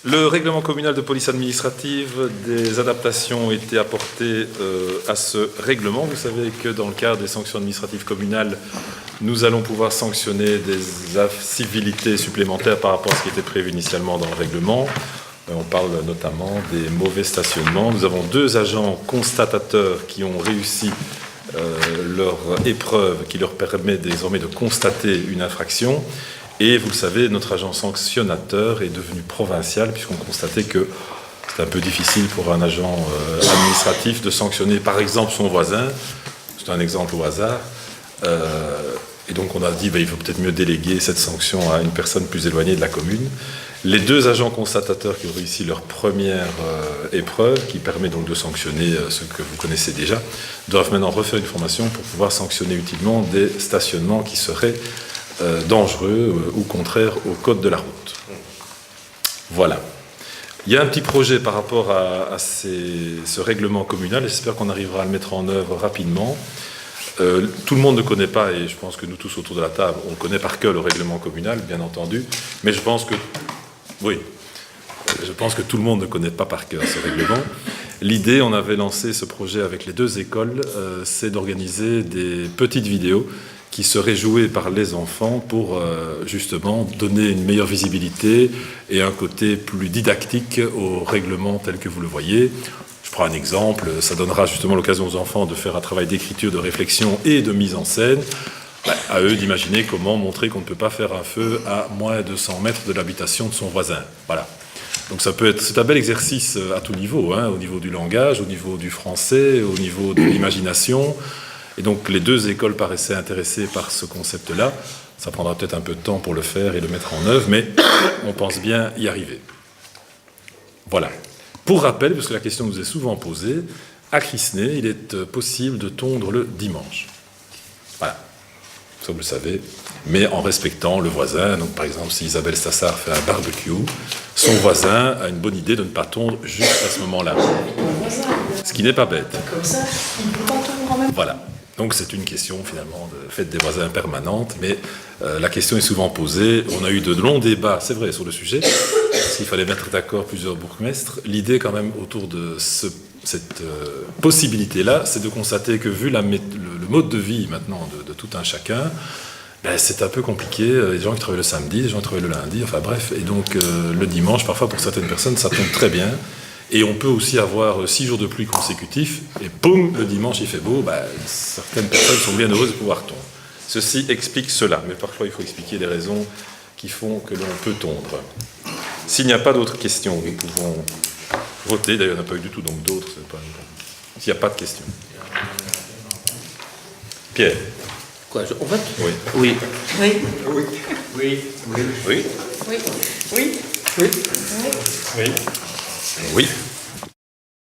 Le règlement communal de police administrative, des adaptations ont été apportées à ce règlement. Vous savez que dans le cadre des sanctions administratives communales, nous allons pouvoir sanctionner des incivilités supplémentaires par rapport à ce qui était prévu initialement dans le règlement. On parle notamment des mauvais stationnements. Nous avons 2 agents constatateurs qui ont réussi leur épreuve qui leur permet désormais de constater une infraction. Et vous le savez, notre agent sanctionnateur est devenu provincial puisqu'on constatait que c'est un peu difficile pour un agent administratif de sanctionner par exemple son voisin. C'est un exemple au hasard. Et donc on a dit il faut peut-être mieux déléguer cette sanction à une personne plus éloignée de la commune. Les 2 agents constatateurs qui ont réussi leur première épreuve, qui permet donc de sanctionner ce que vous connaissez déjà, doivent maintenant refaire une formation pour pouvoir sanctionner utilement des stationnements qui seraient dangereux ou contraires au code de la route. Voilà. Il y a un petit projet par rapport à ce règlement communal, et j'espère qu'on arrivera à le mettre en œuvre rapidement. Tout le monde ne connaît pas, et je pense que nous tous autour de la table, on connaît par cœur le règlement communal, bien entendu, mais je pense que tout le monde ne connaît pas par cœur ce règlement. L'idée, on avait lancé ce projet avec les 2 écoles, c'est d'organiser des petites vidéos qui seraient jouées par les enfants pour justement donner une meilleure visibilité et un côté plus didactique au règlement tel que vous le voyez. Je prends un exemple, ça donnera justement l'occasion aux enfants de faire un travail d'écriture, de réflexion et de mise en scène. À eux d'imaginer comment montrer qu'on ne peut pas faire un feu à moins de 200 mètres de l'habitation de son voisin. Voilà. Donc c'est un bel exercice à tout niveau, au niveau du langage, au niveau du français, au niveau de l'imagination. Et donc les 2 écoles paraissaient intéressées par ce concept-là. Ça prendra peut-être un peu de temps pour le faire et le mettre en œuvre, mais on pense bien y arriver. Voilà. Pour rappel, parce que la question nous est souvent posée, à Crisnay, il est possible de tondre le dimanche. Voilà. Ça vous le savez, mais en respectant le voisin. Donc par exemple, si Isabelle Stassard fait un barbecue, son voisin a une bonne idée de ne pas tondre juste à ce moment-là. Ce qui n'est pas bête. Comme ça, on peut pas tondre en même temps. Voilà. Donc c'est une question finalement de fête des voisins permanente, mais la question est souvent posée. On a eu de longs débats, c'est vrai, sur le sujet, parce qu'il fallait mettre d'accord plusieurs bourgmestres. L'idée quand même autour de cette possibilité-là, c'est de constater que vu le mode de vie maintenant de tout un chacun, c'est un peu compliqué. Les gens qui travaillent le samedi, les gens qui travaillent le lundi, enfin bref. Et donc le dimanche, parfois pour certaines personnes, ça tombe très bien. Et on peut aussi avoir 6 jours de pluie consécutifs, et boum, le dimanche il fait beau, certaines personnes sont bien heureuses de pouvoir tondre. Ceci explique cela, mais parfois il faut expliquer les raisons qui font que l'on peut tondre. S'il n'y a pas d'autres questions, nous pouvons voter. D'ailleurs, il n'y en a pas eu du tout, donc d'autres, c'est pas... S'il n'y a pas de questions. Pierre. Quoi, on vote ? Oui. Oui. Oui. Oui. Oui. Oui. Oui. Oui. Oui. Oui. Oui.